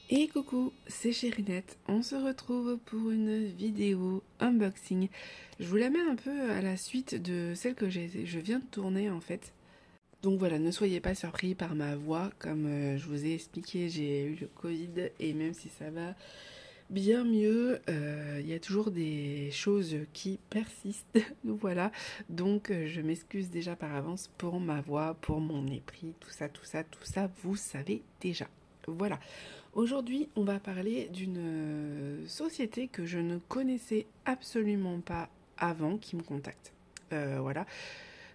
Et coucou, c'est Chérinette, on se retrouve pour une vidéo unboxing. Je vous la mets un peu à la suite de celle que je viens de tourner en fait. Donc voilà, ne soyez pas surpris par ma voix, comme je vous ai expliqué, j'ai eu le Covid et même si ça va bien mieux, il y a toujours des choses qui persistent, voilà. Donc je m'excuse déjà par avance pour ma voix, pour mon mépris, tout ça, vous savez déjà. Voilà. Aujourd'hui, on va parler d'une société que je ne connaissais absolument pas avant qui me contacte. Voilà.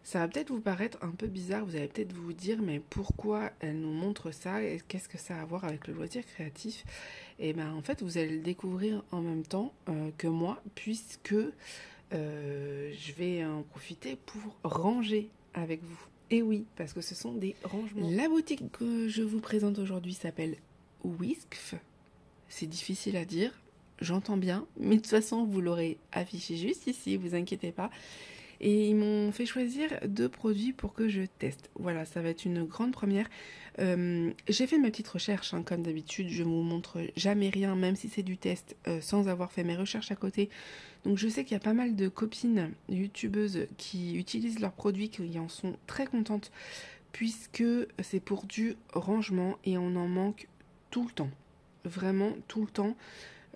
Ça va peut-être vous paraître un peu bizarre, vous allez peut-être vous dire mais pourquoi elle nous montre ça et qu'est-ce que ça a à voir avec le loisir créatif? Et bien en fait vous allez le découvrir en même temps que moi puisque je vais en profiter pour ranger avec vous. Et oui, parce que ce sont des rangements. La boutique que je vous présente aujourd'hui s'appelle Whiskf. C'est difficile à dire, j'entends bien, mais de toute façon vous l'aurez affiché juste ici, vous inquiétez pas. Et ils m'ont fait choisir 2 produits pour que je teste. Voilà, ça va être une grande première. J'ai fait ma petite recherche, hein, comme d'habitude. Je ne vous montre jamais rien, même si c'est du test, sans avoir fait mes recherches à côté. Donc je sais qu'il y a pas mal de copines youtubeuses qui utilisent leurs produits, qui en sont très contentes, puisque c'est pour du rangement et on en manque tout le temps. Vraiment tout le temps.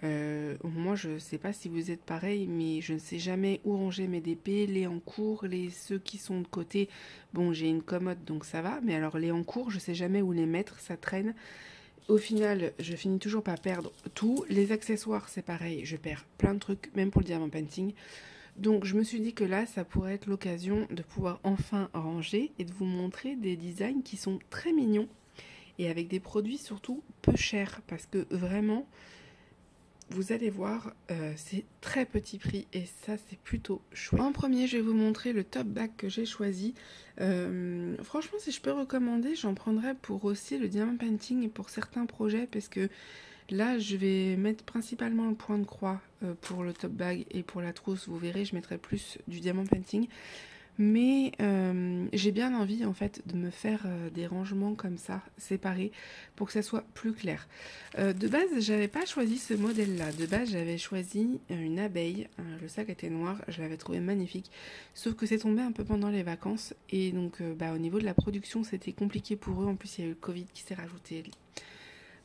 Moi je sais pas si vous êtes pareil, mais je ne sais jamais où ranger mes DP, les en cours, ceux qui sont de côté. Bon, j'ai une commode donc ça va, mais alors les en cours, je sais jamais où les mettre, ça traîne. Au final, je finis toujours par perdre tout. Les accessoires, c'est pareil, je perds plein de trucs, même pour le diamant painting. Donc je me suis dit que là, ça pourrait être l'occasion de pouvoir enfin ranger et de vous montrer des designs qui sont très mignons et avec des produits surtout peu chers parce que vraiment vous allez voir, c'est très petit prix et ça c'est plutôt chouette. En premier, je vais vous montrer le top bag que j'ai choisi. Franchement, si je peux recommander, j'en prendrais pour aussi le diamant painting pour certains projets parce que là, je vais mettre principalement le point de croix pour le top bag et pour la trousse. Vous verrez, je mettrai plus du diamant painting. Mais j'ai bien envie en fait de me faire des rangements comme ça, séparés, pour que ça soit plus clair. De base, j'avais pas choisi ce modèle-là. De base, j'avais choisi une abeille. Le sac était noir, je l'avais trouvé magnifique. Sauf que c'est tombé un peu pendant les vacances. Et donc, au niveau de la production, c'était compliqué pour eux. En plus, il y a eu le Covid qui s'est rajouté.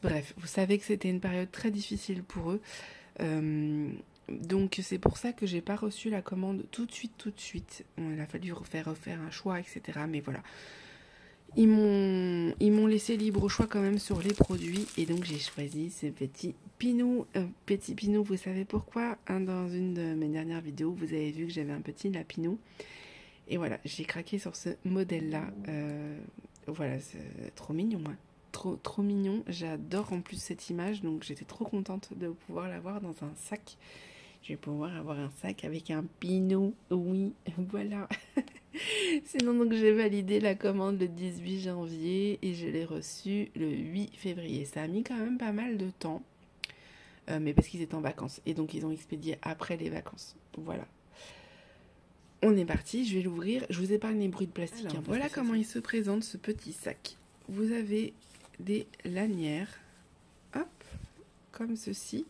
Bref, vous savez que c'était une période très difficile pour eux. Donc c'est pour ça que j'ai pas reçu la commande tout de suite. Il a fallu refaire un choix, etc. Mais voilà. Ils m'ont laissé libre choix quand même sur les produits. Et donc j'ai choisi ce petit Pinou. Petit Pinou, vous savez pourquoi, hein, dans une de mes dernières vidéos, vous avez vu que j'avais un petit lapinou. Et voilà, j'ai craqué sur ce modèle-là. Voilà, c'est trop mignon, hein. Trop mignon. J'adore en plus cette image. Donc j'étais trop contente de pouvoir l'avoir dans un sac. Je vais pouvoir avoir un sac avec un pinot, oui, voilà. Sinon, donc j'ai validé la commande le 18 janvier et je l'ai reçue le 8 février. Ça a mis quand même pas mal de temps, mais parce qu'ils étaient en vacances. Et donc, ils ont expédié après les vacances. Voilà. On est parti, je vais l'ouvrir. Je vous épargne les bruits de plastique. Alors, voilà comment il se présente, ce petit sac. Vous avez des lanières, hop, comme ceci.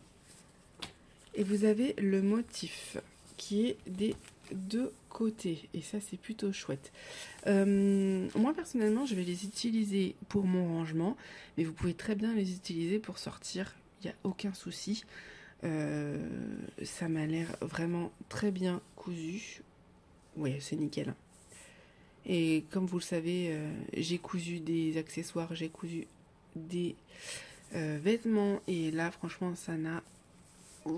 Et vous avez le motif qui est des 2 côtés. Et ça, c'est plutôt chouette. Moi, personnellement, je vais les utiliser pour mon rangement. Mais vous pouvez très bien les utiliser pour sortir. Il n'y a aucun souci. Ça m'a l'air vraiment très bien cousu. Ouais, c'est nickel. Hein. Et comme vous le savez, j'ai cousu des accessoires, j'ai cousu des vêtements. Et là, franchement, ça n'a...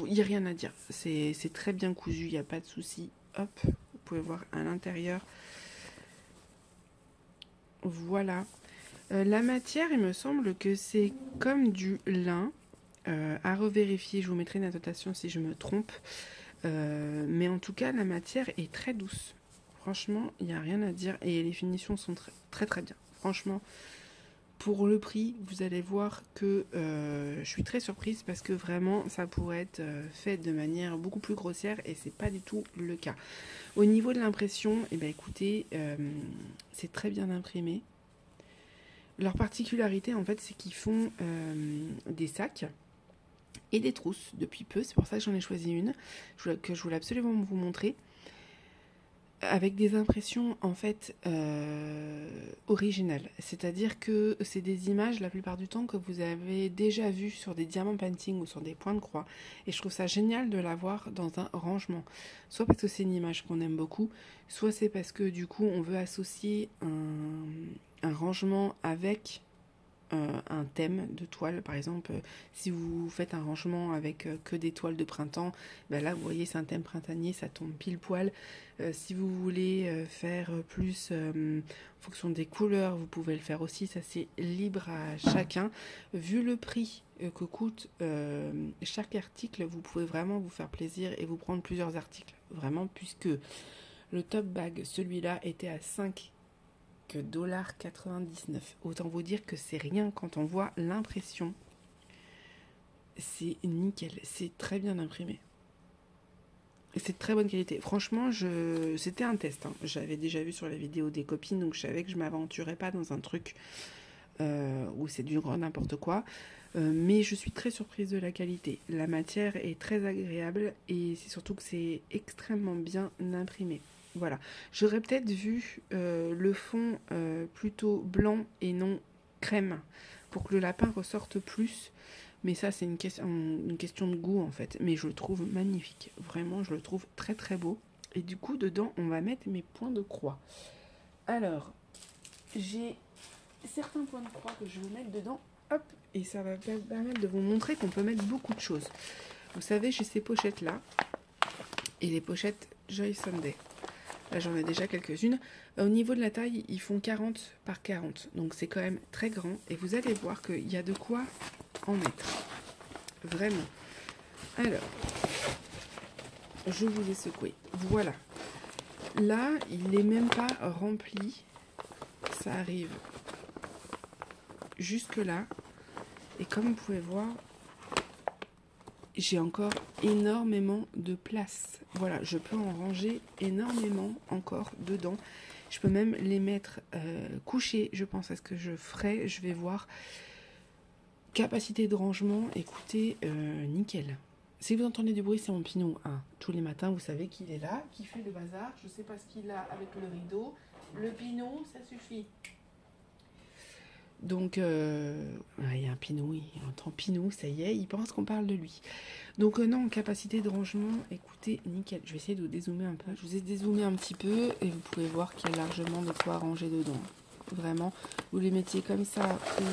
Il n'y a rien à dire, c'est très bien cousu, il n'y a pas de souci. Hop, vous pouvez voir à l'intérieur. Voilà. La matière, il me semble que c'est comme du lin. À revérifier, je vous mettrai une annotation si je me trompe. Mais en tout cas, la matière est très douce. Franchement, il n'y a rien à dire. Et les finitions sont très bien. Franchement, pour le prix, vous allez voir que je suis très surprise parce que vraiment ça pourrait être fait de manière beaucoup plus grossière et c'est pas du tout le cas. Au niveau de l'impression, eh ben, écoutez, c'est très bien imprimé. Leur particularité en fait c'est qu'ils font des sacs et des trousses depuis peu, c'est pour ça que j'en ai choisi une que je voulais absolument vous montrer, avec des impressions en fait originales, c'est-à-dire que c'est des images la plupart du temps que vous avez déjà vues sur des diamant painting ou sur des points de croix, et je trouve ça génial de l'avoir dans un rangement, soit parce que c'est une image qu'on aime beaucoup, soit c'est parce que du coup on veut associer un rangement avec un thème de toile. Par exemple, si vous faites un rangement avec que des toiles de printemps, ben là vous voyez c'est un thème printanier, ça tombe pile poil. Si vous voulez faire plus en fonction des couleurs, vous pouvez le faire aussi, ça c'est libre à chacun. Vu le prix que coûte chaque article, vous pouvez vraiment vous faire plaisir et vous prendre plusieurs articles, vraiment, puisque le top bag, celui-là, était à 5 que $99. Autant vous dire que c'est rien quand on voit l'impression. C'est nickel, c'est très bien imprimé. C'est de très bonne qualité. Franchement, c'était un test. J'avais déjà vu sur les vidéos des copines, donc je savais que je m'aventurais pas dans un truc où c'est du grand n'importe quoi. Mais je suis très surprise de la qualité. La matière est très agréable et c'est surtout que c'est extrêmement bien imprimé. Voilà, j'aurais peut-être vu le fond plutôt blanc et non crème pour que le lapin ressorte plus. Mais ça, c'est une question de goût en fait. Mais je le trouve magnifique. Vraiment, je le trouve très très beau. Et du coup, dedans, on va mettre mes points de croix. Alors, j'ai certains points de croix que je vais mettre dedans. Hop, et ça va permettre de vous montrer qu'on peut mettre beaucoup de choses. Vous savez, j'ai ces pochettes-là. Et les pochettes Joy Sunday. Là, j'en ai déjà quelques-unes. Au niveau de la taille, ils font 40 par 40. Donc, c'est quand même très grand. Et vous allez voir qu'il y a de quoi en mettre. Vraiment. Alors, je vous ai secoué. Voilà. Là, il n'est même pas rempli. Ça arrive jusque là. Et comme vous pouvez voir, j'ai encore énormément de place. Voilà, je peux en ranger énormément encore dedans. Je peux même les mettre couchés, je pense à ce que je ferai. Je vais voir. Capacité de rangement, écoutez, nickel. Si vous entendez du bruit, c'est mon Pinou. Tous les matins, vous savez qu'il est là, qu'il fait le bazar. Je ne sais pas ce qu'il a avec le rideau. Le Pinou, ça suffit. Donc, il y a un Pinou, il entend Pinou, ça y est, il pense qu'on parle de lui. Donc non, capacité de rangement, écoutez, nickel. Je vais essayer de vous dézoomer un peu. Je vous ai dézoomé un petit peu et vous pouvez voir qu'il y a largement de quoi ranger dedans. Vraiment, vous les mettiez comme ça ou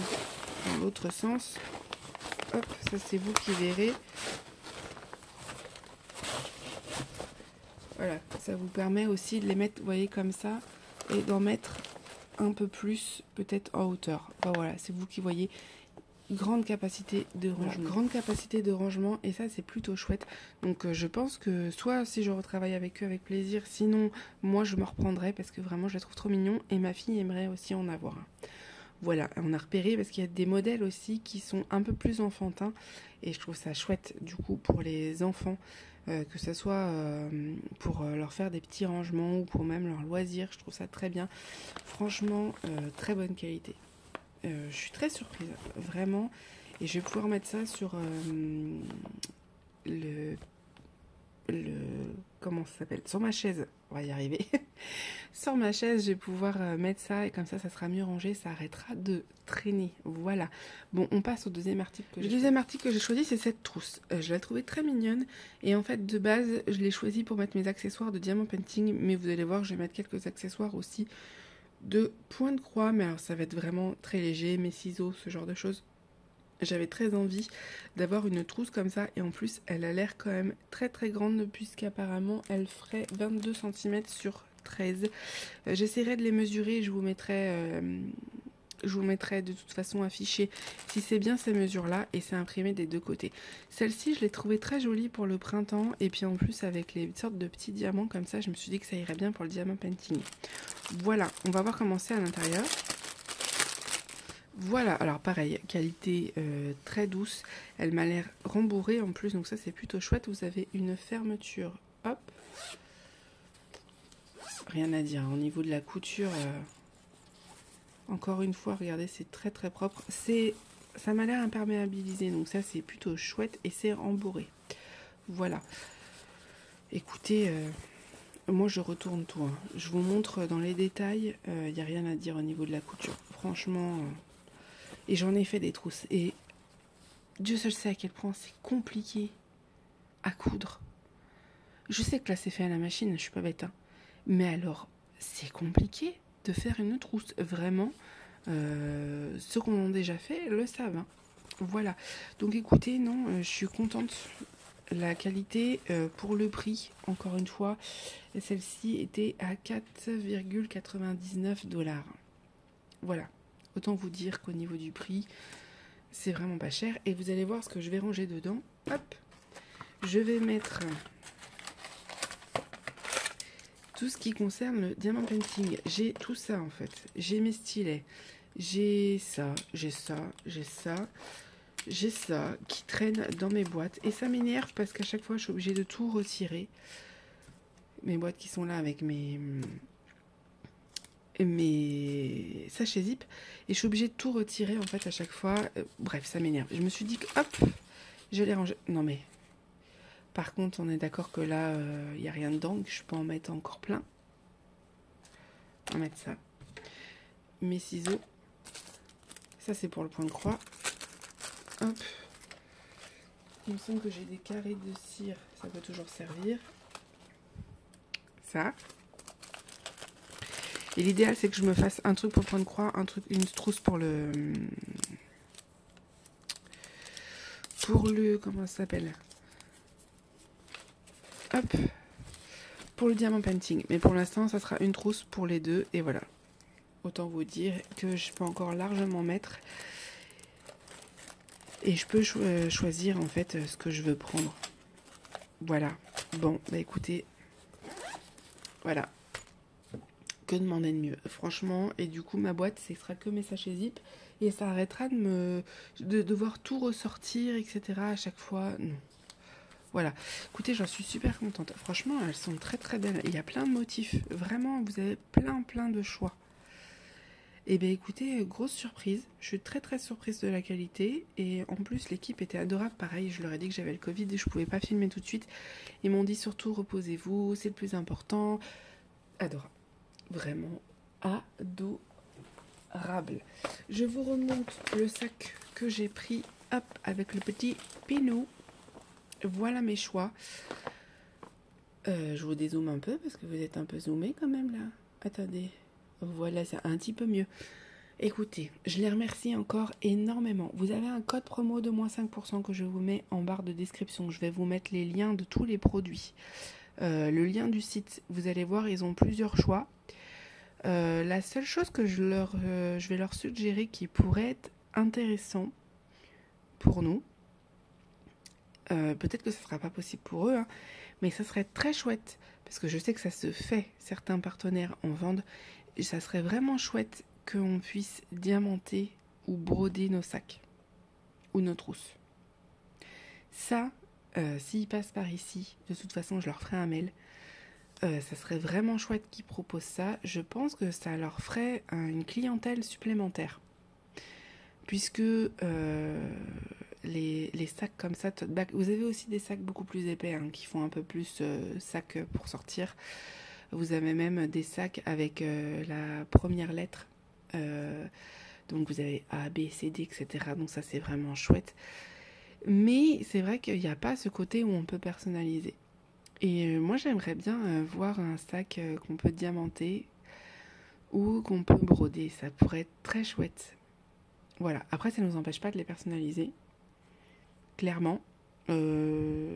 dans l'autre sens. Hop, ça c'est vous qui verrez. Voilà, ça vous permet aussi de les mettre, vous voyez, comme ça, et d'en mettre un peu plus, peut-être en hauteur. Ben voilà, c'est vous qui voyez. Grande capacité de rangement. Grande capacité de rangement, et ça c'est plutôt chouette. Donc je pense que soit si je retravaille avec eux avec plaisir, sinon moi je me reprendrai parce que vraiment je la trouve trop mignon et ma fille aimerait aussi en avoir un. Voilà, on a repéré parce qu'il y a des modèles aussi qui sont un peu plus enfantins et je trouve ça chouette du coup pour les enfants, que ce soit pour leur faire des petits rangements ou pour même leur loisir. Je trouve ça très bien. Franchement, très bonne qualité. Je suis très surprise, vraiment. Et je vais pouvoir mettre ça sur comment ça s'appelle, sur ma chaise. On va y arriver. Sur ma chaise, je vais pouvoir mettre ça et comme ça sera mieux rangé, ça arrêtera de traîner. Voilà. Bon, on passe au deuxième article. Le deuxième article que j'ai choisi, c'est cette trousse. Je la trouvais très mignonne et en fait, de base, je l'ai choisie pour mettre mes accessoires de diamant painting, mais vous allez voir, je vais mettre quelques accessoires aussi de points de croix, mais alors ça va être vraiment très léger, mes ciseaux, ce genre de choses. J'avais très envie d'avoir une trousse comme ça et en plus elle a l'air quand même très très grande puisqu'apparemment elle ferait 22 cm sur 13. J'essaierai de les mesurer, je vous mettrai de toute façon affiché si c'est bien ces mesures là et c'est imprimé des deux côtés. Celle-ci je l'ai trouvée très jolie pour le printemps et puis en plus avec les sortes de petits diamants comme ça je me suis dit que ça irait bien pour le diamant painting. Voilà, on va voir comment c'est à l'intérieur. Voilà, alors pareil, qualité très douce, elle m'a l'air rembourrée en plus, donc ça c'est plutôt chouette. Vous avez une fermeture, hop, rien à dire, au niveau de la couture, Encore une fois, regardez, c'est très très propre. Ça m'a l'air imperméabilisé, donc ça c'est plutôt chouette et c'est rembourré. Voilà. Écoutez, moi je retourne tout. Hein. Je vous montre dans les détails, il n'y a rien à dire au niveau de la couture. Franchement, et j'en ai fait des trousses. Et Dieu seul sait à quel point c'est compliqué à coudre. Je sais que là c'est fait à la machine, je suis pas bête. Hein. Mais alors, c'est compliqué de faire une trousse. Vraiment, ceux qu'on a déjà fait le savent. Hein. Voilà. Donc écoutez, non, je suis contente. La qualité pour le prix, encore une fois, celle-ci était à 4,99 $. Voilà. Autant vous dire qu'au niveau du prix, c'est vraiment pas cher. Et vous allez voir ce que je vais ranger dedans. Hop. Je vais mettre tout ce qui concerne le diamant painting. J'ai tout ça en fait. J'ai mes stylets. J'ai ça, j'ai ça, j'ai ça. J'ai ça qui traîne dans mes boîtes. Et ça m'énerve parce qu'à chaque fois, je suis obligée de tout retirer. Mes boîtes qui sont là avec mes sachets zip. Et je suis obligée de tout retirer en fait à chaque fois. Bref, ça m'énerve. Je me suis dit que hop, je les range. Non mais... Par contre, on est d'accord que là, il n'y a rien dedans. Je peux en mettre encore plein. On va mettre ça. Mes ciseaux. Ça, c'est pour le point de croix. Hop. Il me semble que j'ai des carrés de cire. Ça peut toujours servir. Ça. Et l'idéal, c'est que je me fasse un truc pour le point de croix, une trousse pour le... Comment ça s'appelle ? Hop. Pour le diamant painting. Mais pour l'instant, ça sera une trousse pour les deux. Et voilà. Autant vous dire que je peux encore largement mettre. Et je peux choisir en fait ce que je veux prendre. Voilà. Bon, bah écoutez. Voilà. Que demander de mieux, franchement. Et du coup, ma boîte, ce sera que mes sachets zip. Et ça arrêtera de devoir tout ressortir, etc. à chaque fois. Non. Voilà. Écoutez, j'en suis super contente. Franchement, elles sont très très belles. Il y a plein de motifs. Vraiment, vous avez plein de choix. Et bien écoutez, grosse surprise. Je suis très très surprise de la qualité. Et en plus, l'équipe était adorable. Pareil, je leur ai dit que j'avais le Covid et je pouvais pas filmer tout de suite. Ils m'ont dit surtout reposez-vous, c'est le plus important. Adorable. Vraiment adorable. Je vous remonte le sac que j'ai pris. Hop, avec le petit pinou. Voilà mes choix. Je vous dézoome un peu parce que vous êtes un peu zoomé quand même là. Attendez. Voilà, c'est un petit peu mieux. Écoutez, je les remercie encore énormément. Vous avez un code promo de moins 5% que je vous mets en barre de description. Je vais vous mettre les liens de tous les produits. Le lien du site, vous allez voir, ils ont plusieurs choix. La seule chose que je vais leur suggérer qui pourrait être intéressant pour nous, peut-être que ce ne sera pas possible pour eux, hein, mais ça serait très chouette, parce que je sais que ça se fait, certains partenaires en vendent, et ça serait vraiment chouette qu'on puisse diamanter ou broder nos sacs, ou nos trousses. Ça, s'ils passent par ici, de toute façon je leur ferai un mail, ça serait vraiment chouette qu'ils proposent ça. Je pense que ça leur ferait une clientèle supplémentaire. Puisque les sacs comme ça, tote bag, vous avez aussi des sacs beaucoup plus épais hein, qui font un peu plus sac pour sortir. Vous avez même des sacs avec la première lettre. Donc vous avez A, B, C, D, etc. Donc ça c'est vraiment chouette. Mais c'est vrai qu'il n'y a pas ce côté où on peut personnaliser. Et moi j'aimerais bien voir un sac qu'on peut diamanter ou qu'on peut broder. Ça pourrait être très chouette. Voilà. Après ça ne nous empêche pas de les personnaliser. Clairement. Je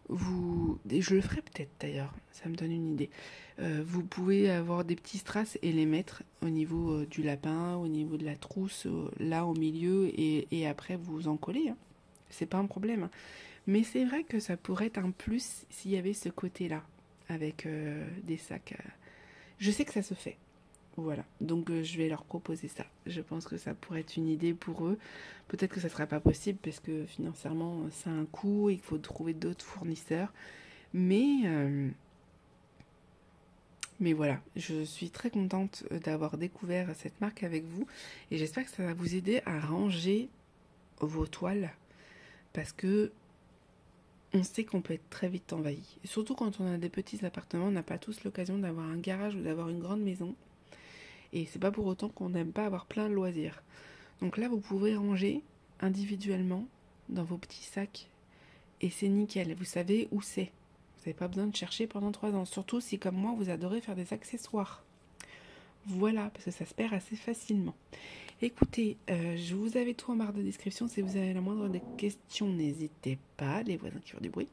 le ferai peut-être d'ailleurs. Ça me donne une idée. Vous pouvez avoir des petits strass et les mettre au niveau du lapin, au niveau de la trousse, là au milieu et après vous en collez. Hein. C'est pas un problème. Hein. Mais c'est vrai que ça pourrait être un plus s'il y avait ce côté-là, avec des sacs. Je sais que ça se fait. Voilà, donc je vais leur proposer ça. Je pense que ça pourrait être une idée pour eux. Peut-être que ça ne sera pas possible parce que financièrement, ça a un coût et qu'il faut trouver d'autres fournisseurs. Mais Mais voilà, je suis très contente d'avoir découvert cette marque avec vous et j'espère que ça va vous aider à ranger vos toiles parce que on sait qu'on peut être très vite envahi. Et surtout quand on a des petits appartements, on n'a pas tous l'occasion d'avoir un garage ou d'avoir une grande maison. Et c'est pas pour autant qu'on n'aime pas avoir plein de loisirs. Donc là, vous pouvez ranger individuellement dans vos petits sacs et c'est nickel. Vous savez où c'est. Vous n'avez pas besoin de chercher pendant 3 ans. Surtout si, comme moi, vous adorez faire des accessoires. Voilà, parce que ça se perd assez facilement. Écoutez, je vous avais tout en barre de description. Si vous avez la moindre des questions, n'hésitez pas. Les voisins qui font du bruit.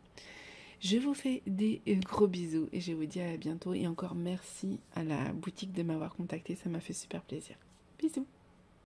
Je vous fais des gros bisous et je vous dis à bientôt. Et encore merci à la boutique de m'avoir contacté. Ça m'a fait super plaisir. Bisous.